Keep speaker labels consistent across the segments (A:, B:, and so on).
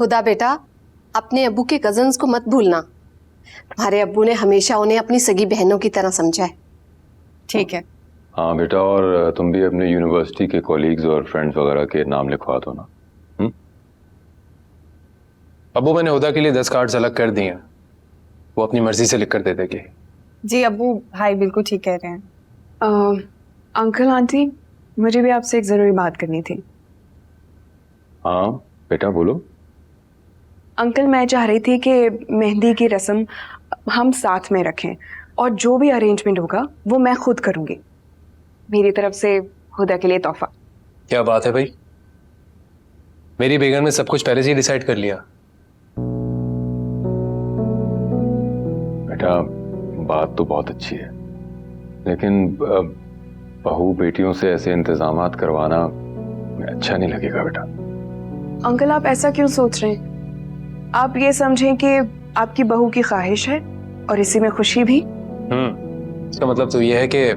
A: खुदा बेटा, अपने अब्बू के कजन्स को मत भूलना। हमारे अब्बू ने हमेशा उन्हें अपनी सगी बहनों की तरह समझा है।
B: ठीक है।
C: हाँ बेटा, और तुम भी अपने यूनिवर्सिटी के कॉलीग्स और फ्रेंड्स वगैरह के नाम लिखवा दो ना।
D: अब्बू, मैंने हुदा के लिए 10 कार्ड्स अलग कर दिए हैं, वो अपनी मर्जी से लिख कर दे देगी।
B: जी अब्बू, भाई बिल्कुल ठीक कह रहे हैं। अंकल आंटी, मुझे भी आपसे एक जरूरी बात करनी थी।
C: हाँ बेटा बोलो।
B: अंकल, मैं चाह रही थी कि मेहंदी की रस्म हम साथ में रखें और जो भी अरेंजमेंट होगा वो मैं खुद करूंगी, मेरी तरफ से हुदा के लिए तोहफा।
D: क्या बात है भाई, मेरी बेगम ने सब कुछ पहले से ही डिसाइड कर लिया।
C: बेटा बात तो बहुत अच्छी है, लेकिन बहू बेटियों से ऐसे इंतजामात करवाना अच्छा नहीं लगेगा बेटा।
B: अंकल, आप ऐसा क्यों सोच रहे हैं? आप ये समझें कि आपकी बहू की ख्वाहिश है और इसी में खुशी भी।
D: इसका मतलब तो ये है कि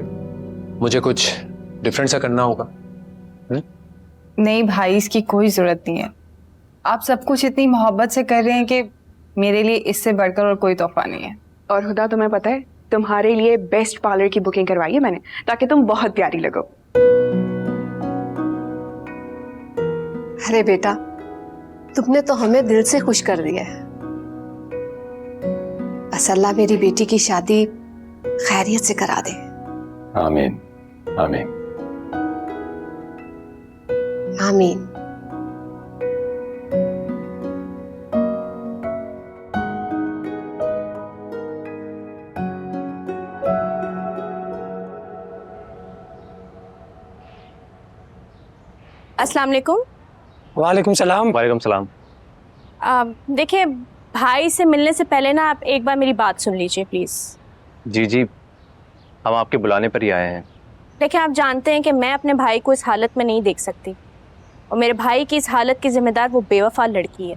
D: मुझे कुछ डिफरेंट सा करना होगा।
B: नहीं भाई, इसकी कोई जरूरत नहीं है। आप सब कुछ इतनी मोहब्बत से कर रहे हैं कि मेरे लिए इससे बढ़कर और कोई तोहफा नहीं है। और हुदा, तुम्हें पता है तुम्हारे लिए बेस्ट पार्लर की बुकिंग करवाई है मैंने, ताकि तुम बहुत प्यारी लगो।
A: अरे बेटा, तुमने तो हमें दिल से खुश कर दिया है। बस अल्लाह मेरी बेटी की शादी खैरियत से करा दे।
C: आमीन आमीन
A: आमीन।
E: अस्सलाम वालेकुम।
F: वालेकुम सलाम।
G: वालेकुम सलाम।
E: देखिए, भाई से मिलने से पहले ना आप एक बार मेरी बात सुन लीजिए प्लीज़।
G: जी जी, हम आपके बुलाने पर ही आए हैं।
E: देखिए, आप जानते हैं कि मैं अपने भाई को इस हालत में नहीं देख सकती, और मेरे भाई की इस हालत की जिम्मेदार वो बेवफा लड़की है।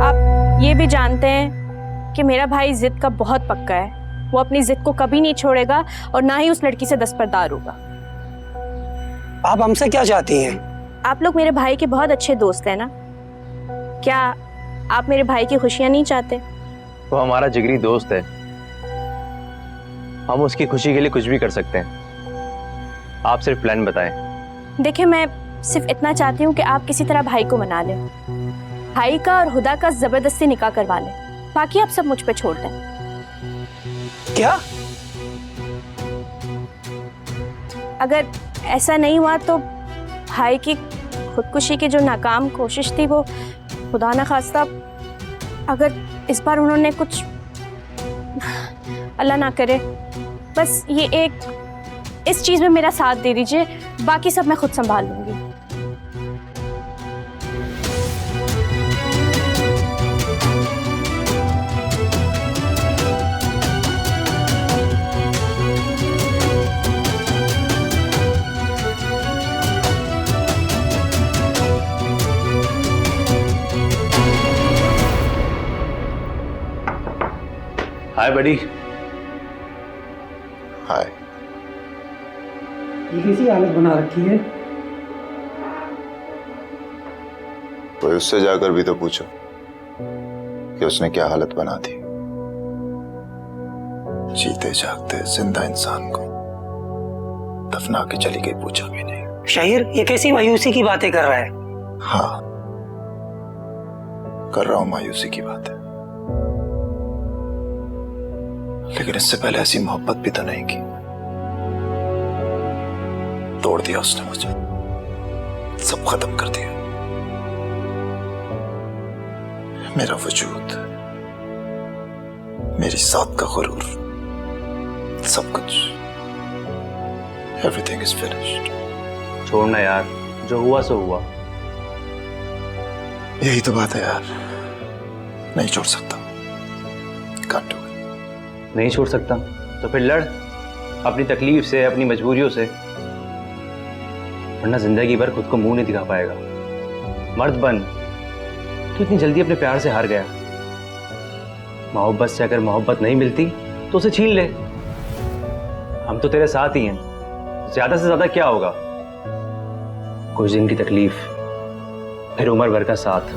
E: आप ये भी जानते हैं कि मेरा भाई जिद का बहुत पक्का है, वो अपनी जिद को कभी नहीं छोड़ेगा और ना ही उस लड़की से दस्तबरदार होगा।
F: आप हमसे क्या चाहती हैं?
E: आप लोग मेरे भाई के बहुत अच्छे दोस्त हैं ना, क्या आप मेरे भाई की खुशियाँ नहीं चाहते?
G: वो हमारा जिगरी दोस्त है, हम उसकी खुशी के लिए कुछ भी कर सकते हैं। आप सिर्फ प्लान बताएं।
E: देखिए, मैं सिर्फ इतना चाहती हूँ कि आप किसी तरह भाई को मना लें, भाई का और हुदा का जबरदस्ती निकाह करवा लें, बाकी आप सब मुझ पे छोड़ दें।
F: क्या?
E: अगर ऐसा नहीं हुआ तो भाई की खुदकुशी की जो नाकाम कोशिश थी वो खुदा ना खास्ता अगर इस बार उन्होंने कुछ, अल्लाह ना करे, बस ये एक इस चीज़ में मेरा साथ दे दीजिए, बाकी सब मैं खुद संभाल लूंगी।
G: हाय बड़ी।
H: हाय।
F: ये कैसी हालत बना रखी है?
H: तो उससे जाकर भी तो पूछो कि उसने क्या हालत बना दी। जीते जागते जिंदा इंसान को दफना के चली गई, पूछा भी नहीं।
F: शाहिर, ये कैसी मायूसी की बातें कर रहा है?
H: हाँ, कर रहा हूं मायूसी की बातें, लेकिन इससे पहले ऐसी मोहब्बत भी तो नहीं की। तोड़ दिया उसने मुझे, सब खत्म कर दिया। मेरा वजूद, मेरी साथ का गुरूर, सब कुछ, एवरीथिंग इज फिनिश्ड।
G: छोड़ना यार, जो हुआ सो हुआ।
H: यही तो बात है यार, नहीं छोड़ सकता। काट दो।
G: नहीं छोड़ सकता तो फिर लड़ अपनी तकलीफ से, अपनी मजबूरियों से, वरना जिंदगी भर खुद को मुंह नहीं दिखा पाएगा। मर्द बन, तू इतनी जल्दी अपने प्यार से हार गया। मोहब्बत से अगर मोहब्बत नहीं मिलती तो उसे छीन ले। हम तो तेरे साथ ही हैं, ज्यादा से ज्यादा क्या होगा? कुछ दिन की तकलीफ, फिर उम्र भर का साथ।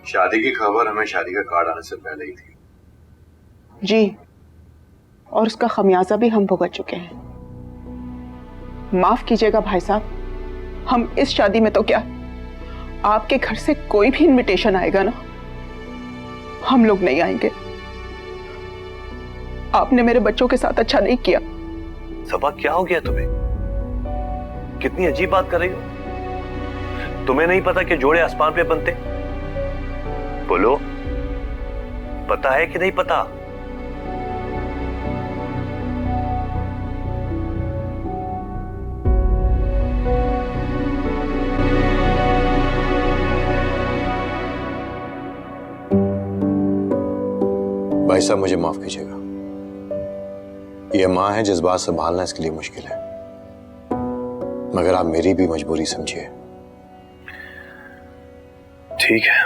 I: शादी की खबर हमें शादी का कार्ड आने से पहले ही थी
J: जी, और उसका खमियाजा भी हम भुगत चुके हैं। माफ कीजिएगा भाई साहब, हम इस शादी में तो क्या, आपके घर से कोई भी इनविटेशन आएगा ना, हम लोग नहीं आएंगे। आपने मेरे बच्चों के साथ अच्छा नहीं किया।
K: सबा क्या हो गया तुम्हें? कितनी अजीब बात कर रही हो। तुम्हें नहीं पता कि जोड़े आसमान पे बनते? बोलो, पता है कि नहीं पता?
D: भाई साहब मुझे माफ कीजिएगा, ये माँ है, जज्बात संभालना इसके लिए मुश्किल है, मगर आप मेरी भी मजबूरी समझिए।
K: ठीक है,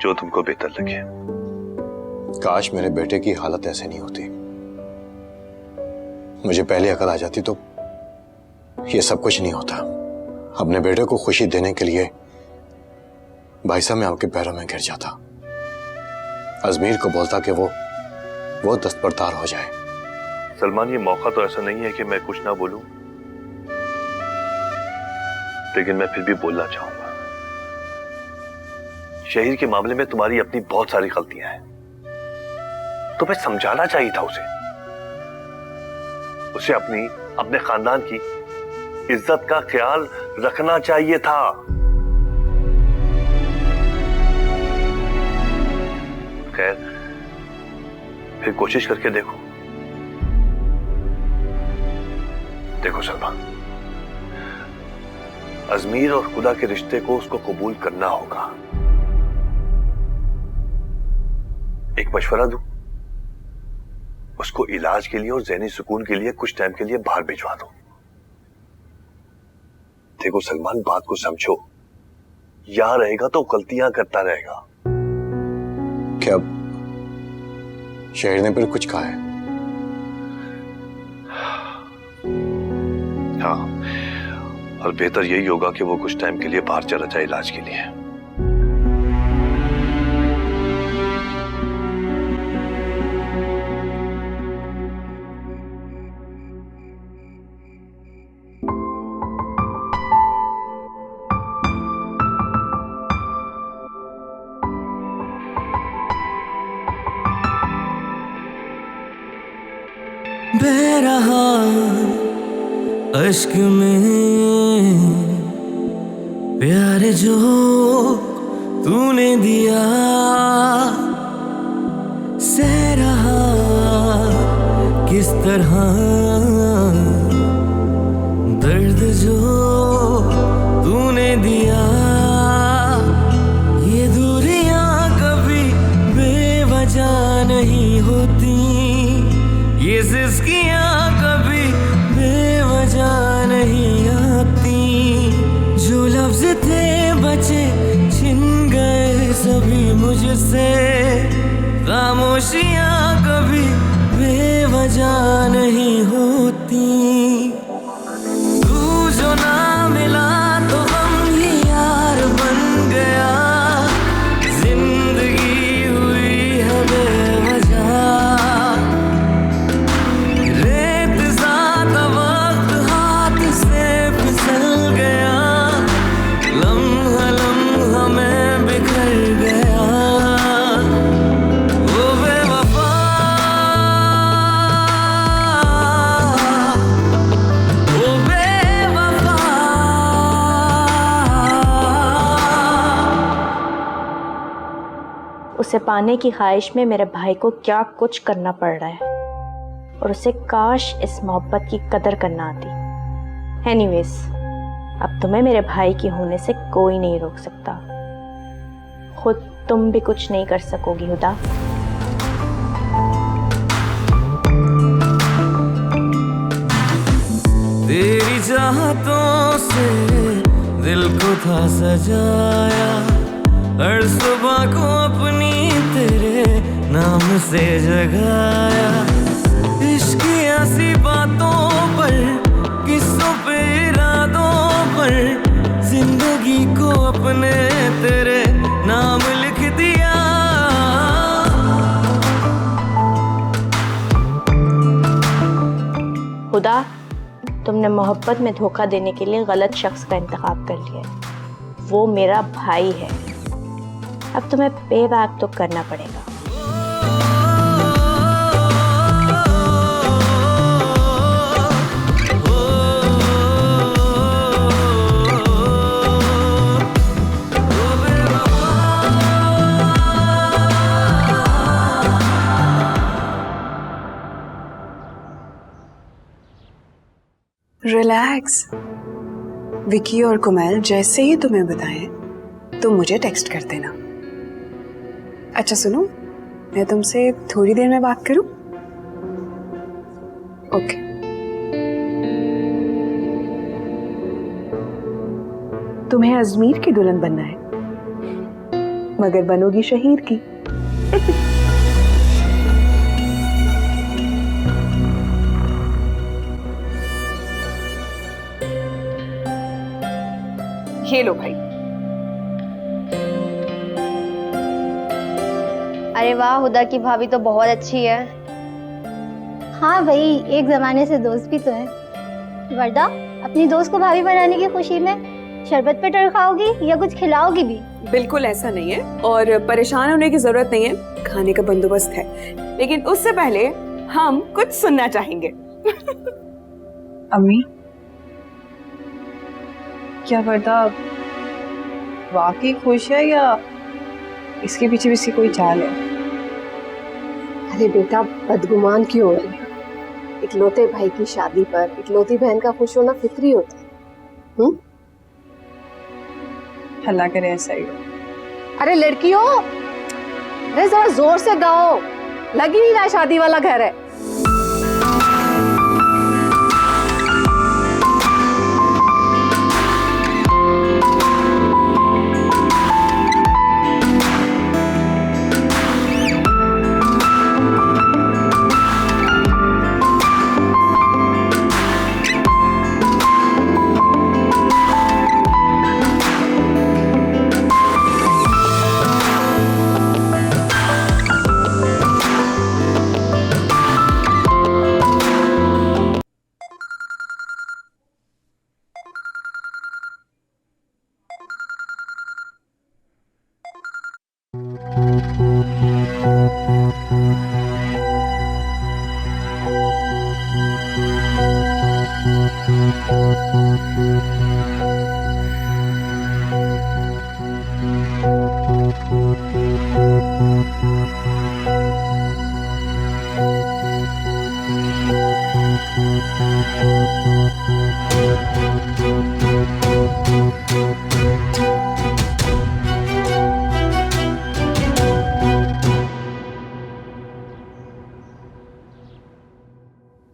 K: जो तुमको बेहतर लगे।
D: काश मेरे बेटे की हालत ऐसे नहीं होती, मुझे पहले अकल आ जाती तो ये सब कुछ नहीं होता। अपने बेटे को खुशी देने के लिए भाई साहब मैं आपके पैरों में गिर जाता, अजमीर को बोलता कि वो दस्तबरदार हो जाए।
K: सलमान, ये मौका तो ऐसा नहीं है कि मैं कुछ ना बोलूं, लेकिन मैं फिर भी बोलना चाहूंगा। शहीर के मामले में तुम्हारी अपनी बहुत सारी गलतियां हैं, तुम्हें समझाना चाहिए था उसे अपने खानदान की इज्जत का ख्याल रखना चाहिए था। खैर, फिर कोशिश करके देखो सलमान, अजमीर और खुदा के रिश्ते को उसको कबूल करना होगा। एक मशवरा दूं, उसको इलाज के लिए और ज़हनी सुकून के लिए कुछ टाइम के लिए बाहर भिजवा दो। देखो सलमान, बात को समझो, यहां रहेगा तो गलतियां करता रहेगा।
D: क्या शहर ने फिर कुछ कहा है?
K: हाँ, और बेहतर यही होगा कि वो कुछ टाइम के लिए बाहर चला जाए इलाज के लिए।
L: बह रहा अश्क में प्यार जो तूने दिया, सह रहा किस तरह दर्द जो तूने दिया। ये दूरियां कभी बेवजह नहीं होती, ये सिसकियां कभी बेवजह नहीं आती। जो लफ्ज थे बचे छिन गए सभी मुझसे, खामोशियां कभी बेवजह नहीं होती। तू जो ना मिला तो हम ही यार बन गया, जिंदगी हुई हमें
E: उसे पाने की ख्वाहिश में मेरे भाई को क्या कुछ करना पड़ रहा है, और उसे काश इस मोहब्बत की कदर करना आती। एनीवेज, अब तुम्हें मेरे भाई की होने से कोई नहीं रोक सकता। खुद तुम भी कुछ नहीं कर सकोगी हुदा।
L: तेरी चाहतों से दिल को था सजाया, हर सुबह को अपनी तेरे नाम से जगाया। इश्क की ऐसी बातों पर, किस्सों पे, इरादों पर, जिंदगी को अपने तेरे नाम लिख दिया।
E: हुदा, तुमने मोहब्बत में धोखा देने के लिए गलत शख्स का इंतखाब कर लिया है। वो मेरा भाई है। अब तुम्हें पे बैक तो करना पड़ेगा।
J: रिलैक्स। विकी और कुमेल जैसे ही तुम्हें बताएं तो मुझे टेक्स्ट कर देना। अच्छा सुनो, मैं तुमसे थोड़ी देर में बात करूं? ओके। तुम्हें अजमीर की दुल्हन बनना है, मगर बनोगी शहीर की। ये लो भाई।
M: अरे वाह, हुदा की भाभी तो बहुत अच्छी है। हाँ भाई, एक जमाने से दोस्त भी तो है। वर्दा, अपनी दोस्त को भाभी बनाने की खुशी में शरबत पे टर खाओगी या कुछ खिलाओगी भी?
J: बिल्कुल ऐसा नहीं है, और परेशान होने की जरूरत नहीं है। खाने का बंदोबस्त है, लेकिन उससे पहले हम कुछ सुनना चाहेंगे।
B: अम्मी, क्या वर्दा वाकई खुश है या इसके पीछे भी इसकी कोई चाल है?
A: अरे बेटा, बदगुमान क्यों हो रही है? इकलौते भाई की शादी पर इकलौती बहन का खुश होना फिक्री होता है।
B: अल्लाह करे ऐसा ही हो।
A: अरे लड़कियों, अरे जरा जोर से गाओ, लग ही नहीं रहा शादी वाला घर है।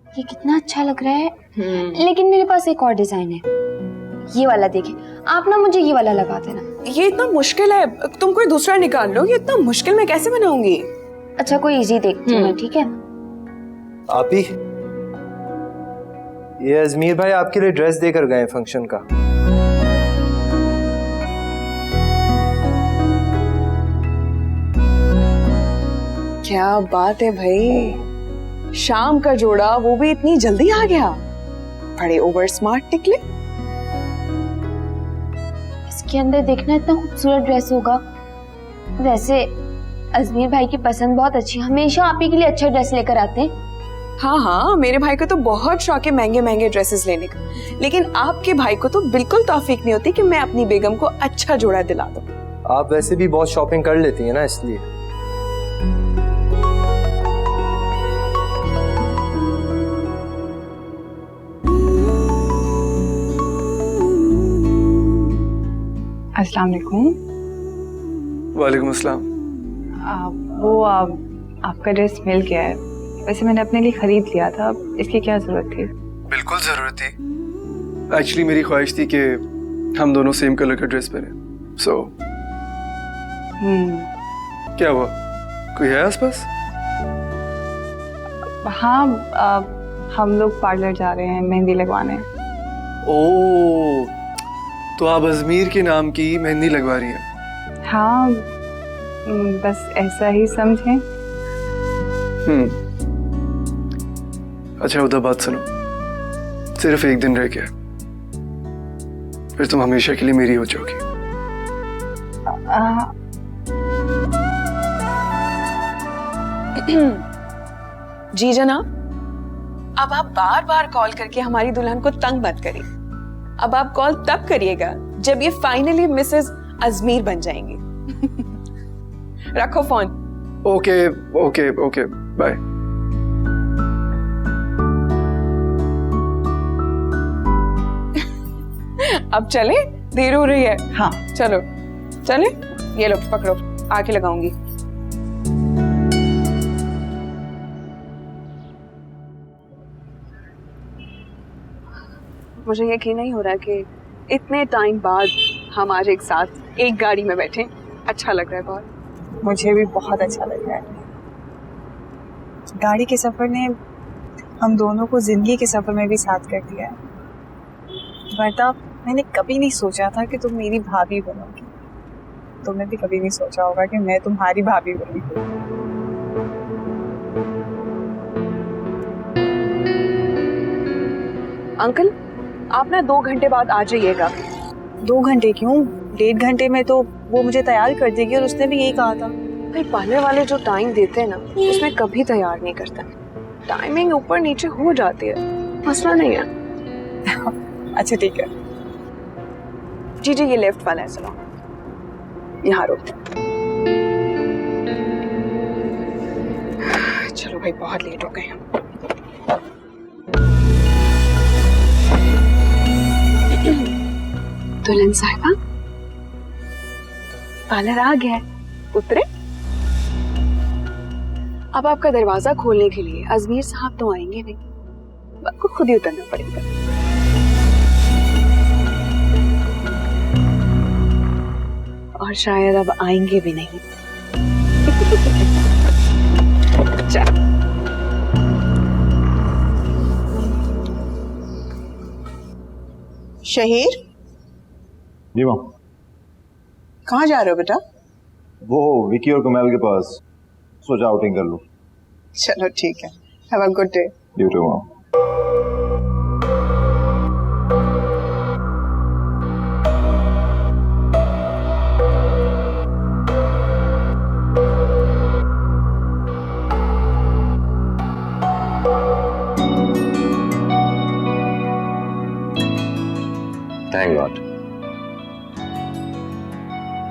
M: ये कितना अच्छा लग रहा है। लेकिन मेरे पास एक और डिजाइन है, ये वाला देखें। आप ना मुझे ये वाला लगा देना।
J: ये इतना मुश्किल है, तुम कोई दूसरा निकाल लो। ये इतना मुश्किल मैं कैसे बनाऊंगी?
M: अच्छा, कोई इजी देखती हूँ मैं, ठीक है?
G: आप ही, ये अजमीर भाई आपके लिए ड्रेस देकर गए फंक्शन का।
J: क्या बात है भाई, शाम का जोड़ा, वो भी इतनी जल्दी आ गया। बड़े ओवर स्मार्ट निकले।
M: इसके अंदर देखना इतना खूबसूरत ड्रेस होगा। वैसे अजमीर भाई की पसंद बहुत अच्छी, हमेशा आप ही के लिए अच्छा ड्रेस लेकर आते हैं।
J: हाँ हाँ, मेरे भाई को तो बहुत शौक है महंगे महंगे ड्रेसेस लेने का, लेकिन आपके भाई को तो बिल्कुल तौफीक नहीं होती कि मैं अपनी बेगम को अच्छा जोड़ा दिला दूं।
G: आप वैसे भी बहुत शॉपिंग कर लेती हैं ना, इसलिए।
B: अस्सलाम वालेकुम।
N: वालेकुम अस्सलाम।
B: आपका ड्रेस मिल गया है। वैसे मैंने अपने लिए खरीद लिया था, इसकी क्या जरूरत थी?
N: बिल्कुल जरूरत थी। एक्चुअली मेरी ख्वाहिश थी कि हम दोनों सेम कलर का ड्रेस पहने। सो क्या हुआ, कोई है आसपास?
B: हाँ, हम लोग पार्लर जा रहे हैं मेहंदी लगवाने।
N: ओह, तो आप अजमीर के नाम की मेहंदी लगवा रही हैं?
B: हाँ, बस ऐसा ही समझें।
N: अच्छा उधर बात सुनो, सिर्फ एक दिन रह गया, फिर तुम हमेशा के लिए मेरी हो जाओगी।
J: जी जनाब, अब आप बार बार कॉल करके हमारी दुल्हन को तंग मत करिए। अब आप कॉल तब करिएगा जब ये फाइनली मिसेस अजमीर बन जाएंगी। रखो phone.
N: Okay okay okay, bye.
J: अब चले, देर हो रही है।
B: हाँ
J: चलो चले, ये लो पकड़ो, आके लगाऊंगी। मुझे यकीन नहीं हो रहा कि इतने टाइम बाद हम आज एक साथ एक गाड़ी में बैठे। अच्छा लग रहा है बहुत।
B: मुझे भी बहुत अच्छा लग रहा है। गाड़ी के सफर ने हम दोनों को जिंदगी के सफर में भी साथ कर दिया है। वरना मैंने कभी नहीं सोचा था कि तुम मेरी भाभी बनोगी। तुमने भी कभी नहीं सोचा होगा कि मैं तुम्हारी भाभी बनूंगी।
J: अंकल, आप ना 2 घंटे बाद आ जाइएगा।
B: 2 घंटे क्यों? 1.5 घंटे में तो वो मुझे तैयार कर देगी, और उसने भी यही कहा था।
J: भाई पार्लर वाले जो टाइम देते हैं ना, उसमें कभी तैयार नहीं करता। टाइमिंग ऊपर नीचे हो जाती है, मसला नहीं है।
B: अच्छा ठीक है।
J: जी जी, ये लेफ्ट वाला है, चलो यहाँ रुक। चलो भाई, बहुत लेट हो गए हम। दुल्हन साहिबा, पार्लर आ गया है, उतरे। अब आपका दरवाजा खोलने के लिए अजमीर साहब तो आएंगे नहीं, आपको खुद ही उतरना पड़ेगा। और शायद अब आएंगे भी नहीं। चल।
O: शहीर,
H: जी माँ।
O: कहाँ जा रहे हो बेटा?
H: वो विकी और कमल के पास, सोचा आउटिंग कर लूं।
O: चलो ठीक है, have a good day.
H: You too माँ।
D: थैंक गॉड,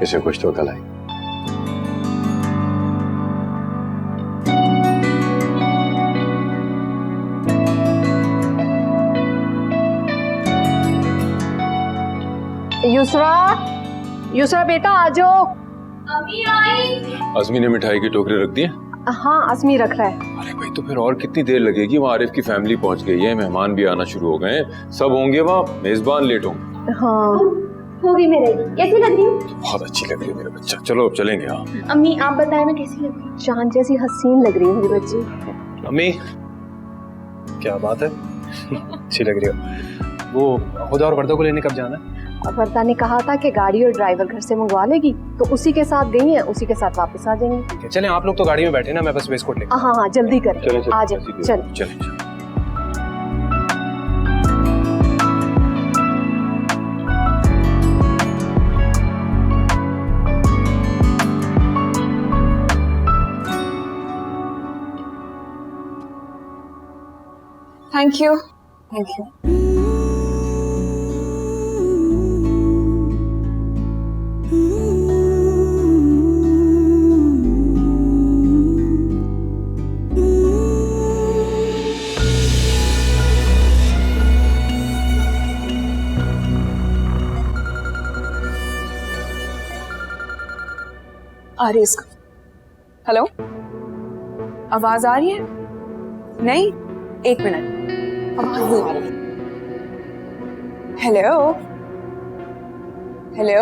D: इसे कुछ तो अकल आई।
A: युसरा बेटा आ जाओ।
M: अभी आई।
C: अज़मी ने मिठाई की टोकरी रख दी है?
A: हाँ, अज़मी रख रहा है।
C: अरे भाई, तो फिर और कितनी देर लगेगी? वहाँ आरिफ की फैमिली पहुंच गई है, मेहमान भी आना शुरू हो गए हैं, सब होंगे वहाँ, मेजबान लेट होंगे।
A: हाँ
M: होगी मेरे। कैसी लग रही हूँ?
C: बहुत अच्छी लग रही है मेरा बच्चा। चलो अब चलेंगे। हाँ
M: अम्मी, आप बताएं ना कैसी लग रही हूँ?
A: चांद जैसी हसीन लग रही है मेरी बच्ची।
N: अम्मी, क्या बात है? अच्छी लग रही हो। वो खुदा और वर्दा को लेने कब जाना है?
A: वर्दा ने कहा था कि गाड़ी और ड्राइवर घर से मंगवा लेगी, तो उसी के साथ गई है, उसी के साथ वापस आ जाएंगे।
N: चलें, आप लोग तो गाड़ी में बैठे ना, मैं बस वेस्टकोट लेकर।
A: हाँ हाँ, जल्दी करें, आ जाए। चलो
C: चलें।
J: Thank you. Thank you. रही इसका। हेलो, आवाज आ रही है? नहीं, एक मिनट, आवाज नहीं आ रही। Hello hello,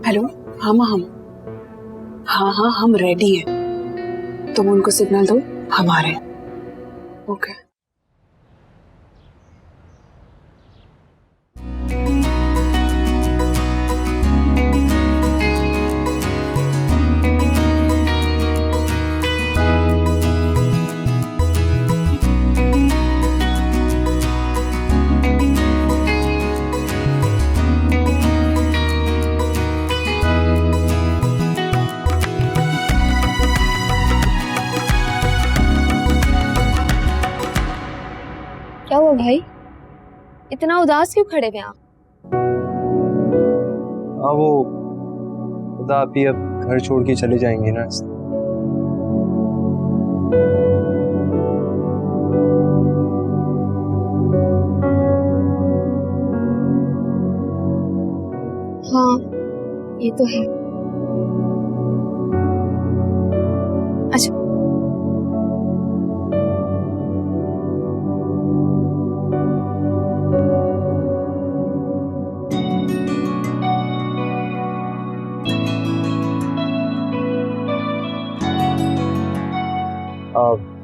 J: hello. हाँ, हम रेडी हैं। तुम उनको सिग्नल दो, हम आ रहे हैं। ओके।
E: क्या हुआ भाई, इतना उदास क्यों खड़े हुए आप?
N: हाँ, वो खुदा आप ही अब घर छोड़ के चले जाएंगे ना।
E: हाँ, ये तो है। अच्छा,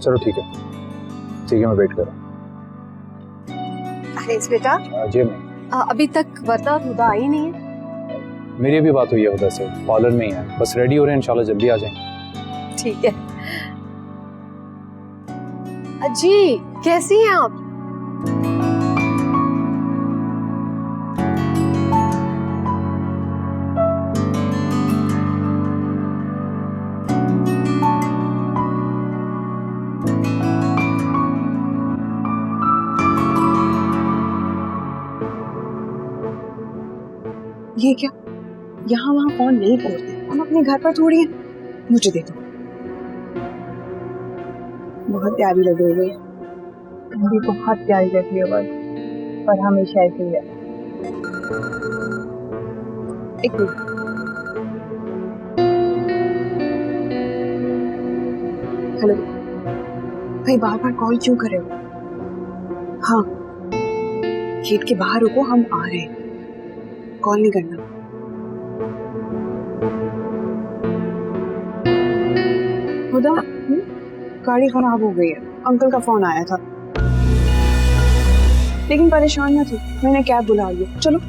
N: चलो ठीक है, मैं वेट कर रहा
A: अरे बेटा,
N: हूँ। जी मैं
A: अभी तक वरदा हुदा आई नहीं है।
N: मेरी अभी बात हुई है उधर से, पार्लर में ही है, बस रेडी हो रहे हैं, इंशाल्लाह जल्दी आ जाएंगे।
A: ठीक है। जी, कैसी हैं आप?
J: ये क्या, यहाँ वहाँ फोन नहीं करते, हम अपने घर पर थोड़ी हैं। मुझे दे दो। बहुत प्यारी लग रही है।
B: मुझे बहुत प्यारी लगती है बस, पर हमेशा ऐसे ही है।
J: एक मिनट। हेलो भाई, बार बार कॉल क्यों कर रहे हो? हाँ, गेट के बाहर रुको, हम आ रहे हैं। कॉल नहीं करना। खुदा, गाड़ी खराब हो गई है, अंकल का फोन आया था, लेकिन परेशान न थी, मैंने कैब बुला लिया। चलो।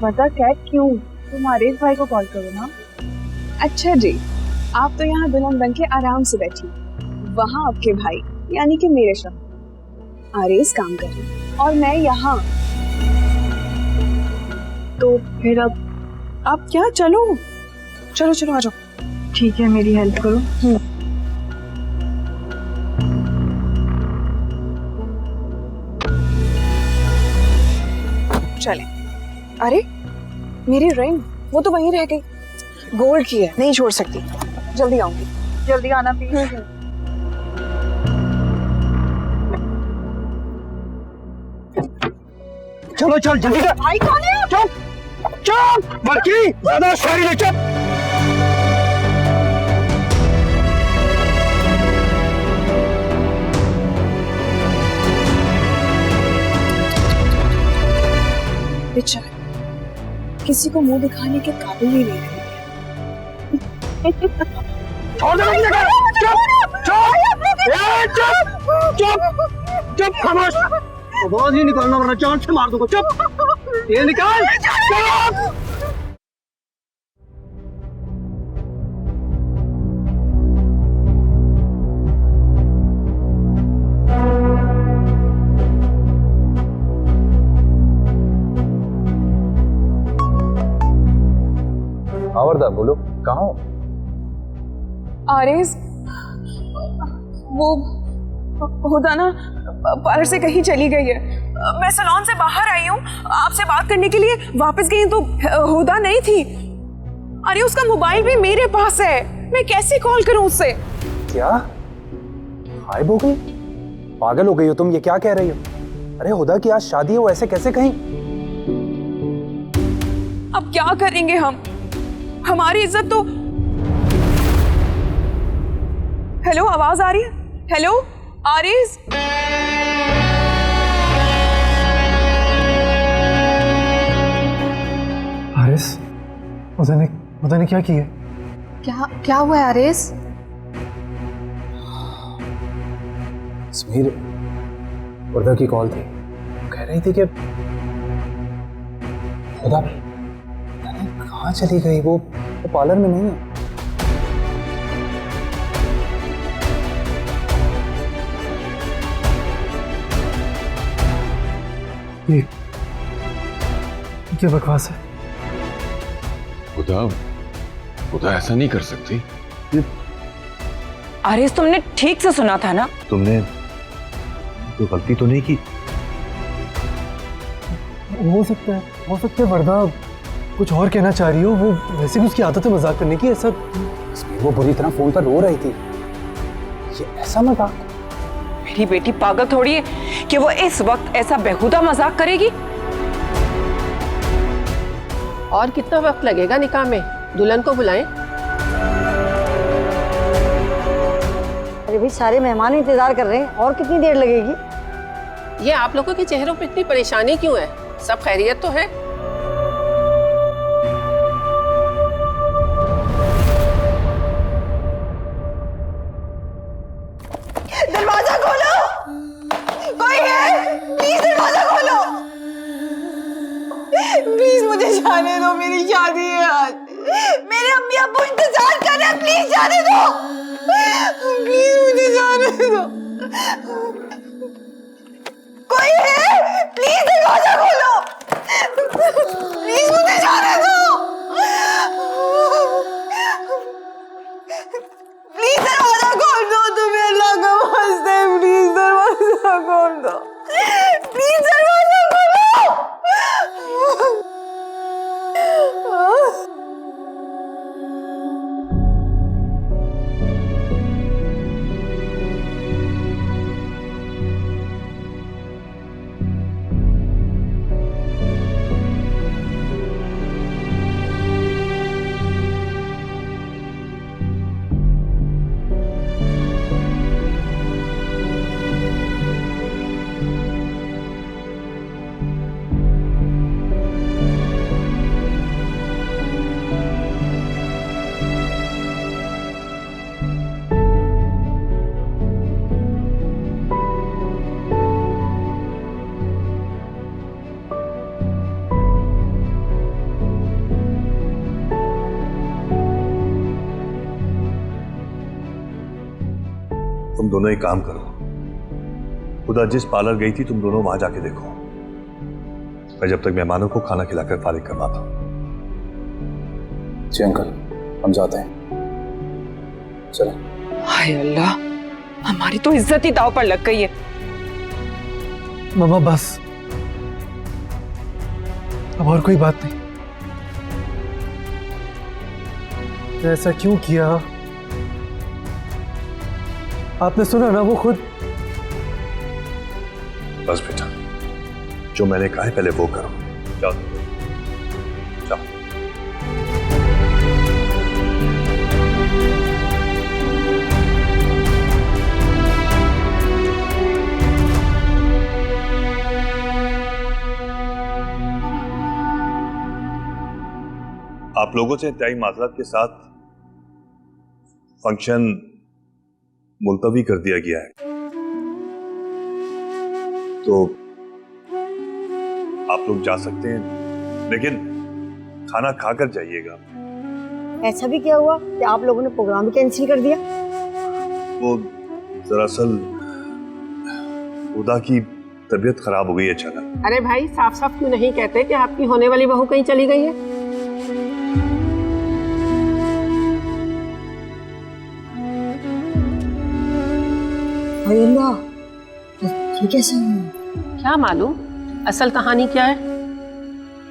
B: बता कैब क्यों? तुम आरिफ भाई को कॉल करो ना।
J: अच्छा जी, आप तो यहाँ दुल्हन बन के आराम से बैठी, वहाँ आपके भाई यानी कि मेरे शौहर आरिफ काम कर रहे हैं और मैं यहाँ। तो फिर अब आप क्या, चलो आ जाओ।
B: ठीक है, मेरी हेल्प करो।
J: चले। अरे मेरी रिंग, वो तो वहीं रह गई, गोल्ड की है, नहीं छोड़ सकती। जल्दी आऊंगी।
B: जल्दी आना प्लीज।
F: चलो चल जल्दी कर।
J: भाई कौन है?
F: चुप बल्कि ज्यादा शायरी नहीं, चुप।
J: बेचारा किसी को मुंह दिखाने के काबिल ही नहीं रहे।
F: छोड़ दे मुझे। चुप खामोश, आवाज ही निकालना वरना जान से मार दूंगा। चुप, ये निकाल। चुप।
N: वरदा बोलो, कहाँ हो?
J: आरिज, वो हुदा ना पार्लर से कहीं चली गई है। मैं सैलून से बाहर आई हूँ, आपसे बात करने के लिए वापस गई तो हुदा नहीं थी। अरे उसका मोबाइल भी मेरे पास है, मैं कैसे कॉल करूँ उससे?
N: क्या गायब हो गई? पागल हो गई हो तुम, ये क्या कह रही हो? अरे हुदा की आज शादी है, वो ऐसे कैसे कहीं?
J: अब क्या करेंगे हम? हमारी इज्जत तो। हेलो, आवाज आ रही है? हेलो आरिज?
N: आरिस, उदा ने क्या किया?
A: क्या हुआ है आरिस?
N: समीर, उदा की कॉल थी, कह रही थी कि उदा कहाँ चली गई? वो पार्लर में नहीं है। ये क्या बकवास है?
C: उदा ऐसा नहीं कर सकती।
J: आरिस, तुमने ठीक से सुना था ना?
K: तुमने तो गलती तो नहीं की।
N: हो सकता है वरदा कुछ और कहना चाह रही हो। वो वैसे भी उसकी आदत है मजाक करने की। ऐसा वो बुरी तरह फोन पर रो रही थी। ये ऐसा मजाक?
J: मेरी बेटी पागल थोड़ी है कि वो इस वक्त ऐसा बेहुदा मजाक करेगी।
A: और कितना वक्त लगेगा निकाह में? दुल्हन को बुलाएं।
P: अरे भाई, सारे मेहमान इंतजार कर रहे हैं, और कितनी देर लगेगी?
A: ये आप लोगों के चेहरों पे इतनी परेशानी क्यों है? सब खैरियत तो है?
O: दरवाजा खोलो, कोई है? प्लीज दरवाजा खोलो, प्लीज मुझे जाने दो, मेरी शादी है आज। मेरे अम्मी अब्बू इंतजार कर रहे हैं, प्लीज जाने दो, प्लीज मुझे जाने दो। कोई है? प्लीज दरवाजा खोलो, प्लीज मुझे जाने दो, प्लीज दरवाजा खोल दो, तुम्हें अल्लाह का वास्ते, प्लीज दरवाजा खोल दो, प्लीज दरवाजा खोलो।
K: तुम दोनों एक काम करो, खुदा जिस पार्लर गई थी तुम दोनों वहां जाके देखो। मैं जब तक मेहमानों को खाना खिलाकर फारिग करवाता हूं।
N: जी अंकल, हम जाते हैं। चलो।
J: हाय अल्लाह, हमारी तो इज्जत ही दांव पर लग गई है।
N: मामा बस, अब और कोई बात नहीं। ऐसा क्यों किया? आपने सुना ना, वो खुद।
K: बस बेटा, जो मैंने कहा है पहले वो करो। जाओ जाओ। आप लोगों से इंतहाई माजरत के साथ फंक्शन मुलतवी कर दिया गया है, तो आप लोग जा सकते हैं, लेकिन खाना खाकर जाइएगा।
P: ऐसा भी क्या हुआ कि आप लोगों ने प्रोग्राम भी कैंसिल कर दिया?
K: वो दरअसल उदा की तबीयत खराब हो गई अचानक।
A: अरे भाई, साफ साफ क्यों नहीं कहते कि आपकी होने वाली बहू कहीं चली गई है?
P: अल्लाह, ये कैसे हुआ?
A: क्या मालूम असल कहानी क्या है?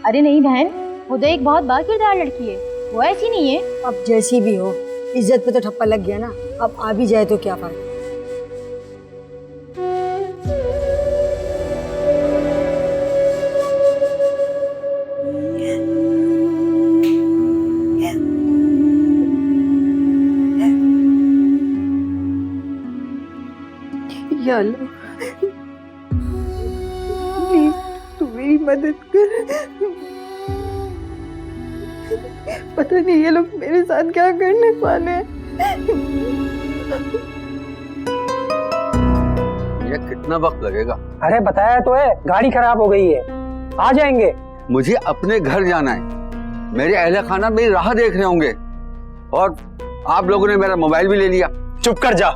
M: अरे नहीं बहन, खुदा एक बहुत बाकिरदार लड़की है, वो ऐसी नहीं है।
P: अब जैसी भी हो, इज्जत पे तो ठप्पा लग गया ना। अब आ भी जाए तो क्या फर्क।
J: मदद कर। पता नहीं ये लोग मेरे साथ क्या करने वाले हैं।
F: ये कितना वक्त लगेगा?
N: अरे बताया तो है, गाड़ी खराब हो गई है, आ जाएंगे।
F: मुझे अपने घर जाना है, मेरे अहले खाना मेरी राह देख रहे होंगे, और आप लोगों ने मेरा मोबाइल भी ले लिया।
N: चुप कर जा,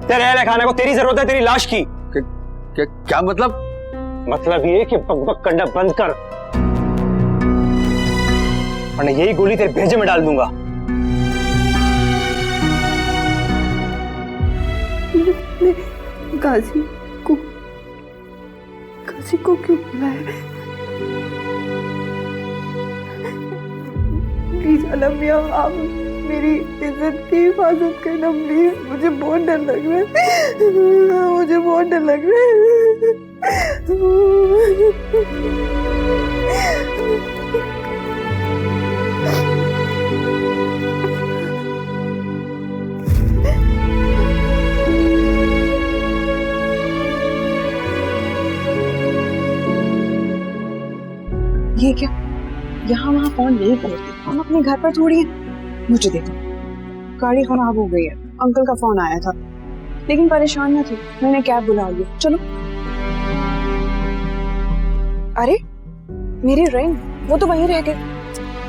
N: तेरे अहले खाने को तेरी जरूरत है, तेरी लाश की।
F: क्या मतलब?
N: मतलब ये कि बकबक करना बंद कर, वरना यही गोली तेरे भेजे में डाल दूंगा।
J: गाजी को क्यों बुलाया? प्लीज अलम मियां, आप मेरी इज्जत की हिफाजत करना प्लीज। मुझे बहुत डर लग रहा है, मुझे बहुत डर लग रहा है। ये क्या, यहाँ वहाँ फोन नहीं करते, हम अपने घर पर थोड़ी हैं। मुझे देखो, गाड़ी खराब हो गई है, अंकल का फोन आया था, लेकिन परेशान न थे, मैंने कैब बुला लिया। चलो। अरे मेरी रिंग, वो तो वहीं रह गई,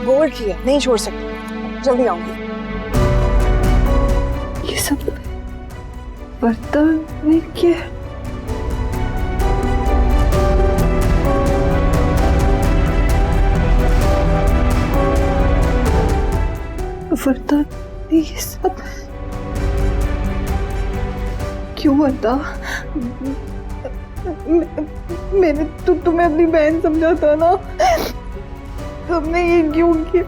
J: बोर्ड की है, नहीं छोड़ सकती, जल्दी आऊंगी। ये सब बर्तन में क्या है? बर्तन, ये सब क्यों होता? मैंने तो तुम्हें अपनी बहन समझा था ना, तुमने ये क्यों किया?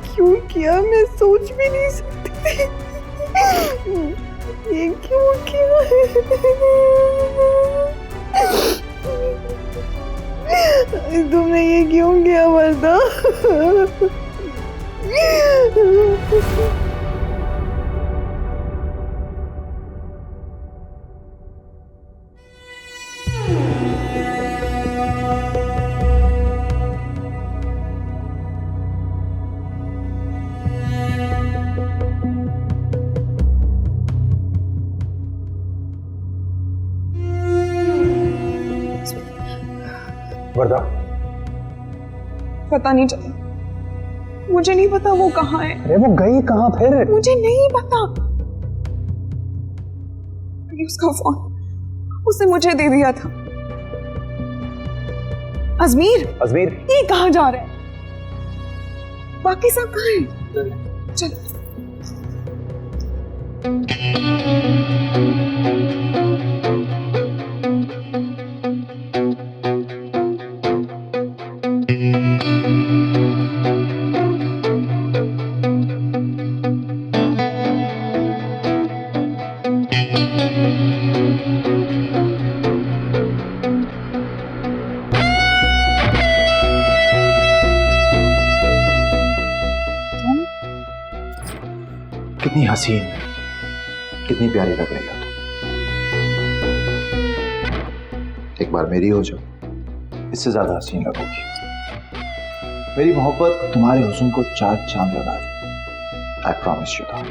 J: क्यों किया? मैं सोच भी नहीं सकती थी, ये क्यों किया? तुमने ये क्यों किया वर्दा?
N: वर्दा,
J: पता नहीं चला, मुझे नहीं पता वो कहाँ है।
N: अरे वो गई कहाँ फिर?
J: मुझे नहीं पता। उसका फोन उसने मुझे दे दिया था। अजमीर, ये कहाँ जा रहा है? बाकी सब कहाँ हैं? चल।
D: कितनी हसीन, कितनी प्यारी लग रही हो तुम। एक बार मेरी हो जाओ, इससे ज्यादा हसीन लगोगी। मेरी मोहब्बत तुम्हारे हुस्न को चार चांद लगा दे। I promise you that.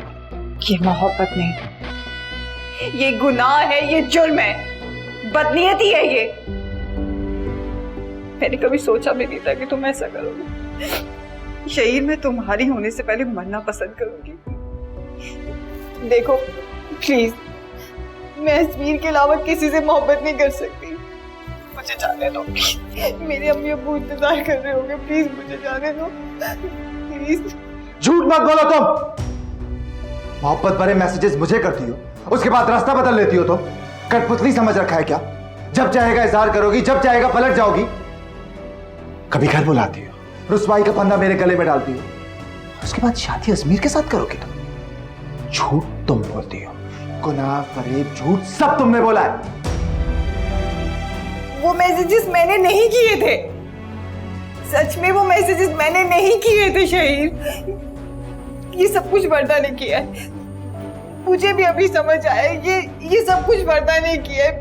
J: ये मोहब्बत नहीं, ये गुनाह है, ये जुर्म है, बदनीयती है ये। मैंने कभी सोचा भी नहीं था कि तुम ऐसा करोगे। शहीद, मैं तुम्हारी होने से पहले मरना पसंद करूंगी। देखो प्लीज, मैं अजमीर के अलावा किसी से मोहब्बत नहीं कर सकती, मुझे जाने दो। मेरे अम्मी अब्बू इंतजार कर रहे होंगे, प्लीज मुझे जाने दो, प्लीज।
D: झूठ मत बोलो तुम। मोहब्बत भरे मैसेजेस मुझे करती हो, उसके बाद रास्ता बदल लेती हो। तुम कठपुतली समझ रखा है क्या? जब चाहेगा इजहार करोगी, जब चाहेगा पलट जाओगी। कभी घर बुलाती हो, रुसवाई का फंदा मेरे गले में डालती हो, उसके बाद शादी अजमीर के साथ करोगी तुम। झूठ तुम बोलती हो, गुनाह, फरेब, झूठ सब तुमने बोला है।
J: वो मैसेजेस मैंने नहीं किए थे, सच में वो मैसेजेस मैंने नहीं किए थे शहीद। ये सब कुछ वर्दा ने किया है, मुझे भी अभी समझ आया, ये सब कुछ वर्दा ने किया है।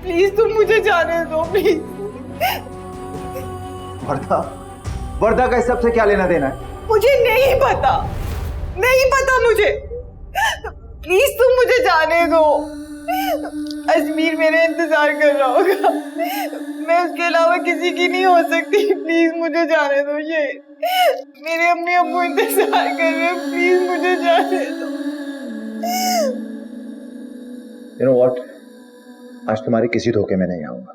J: प्लीज तुम मुझे जाने दो, प्लीज।
Q: वर्धा, वर्धा का इस सबसे क्या लेना देना है?
O: मुझे नहीं पता, नहीं पता मुझे। प्लीज तुम मुझे जाने दो। अजमीर मेरा इंतजार कर रहा होगा, मैं उसके अलावा किसी की नहीं हो सकती। प्लीज मुझे जाने दो। ये मेरे अम्मी अब्बू इंतजार कर रहे हैं, प्लीज मुझे जाने दो।
Q: You know what? आज तुम्हारे किसी धोखे में नहीं आऊंगा।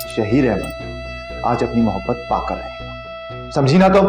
Q: शहीर अहमद आज अपनी मोहब्बत पाकर रहेगा, समझी ना तुम?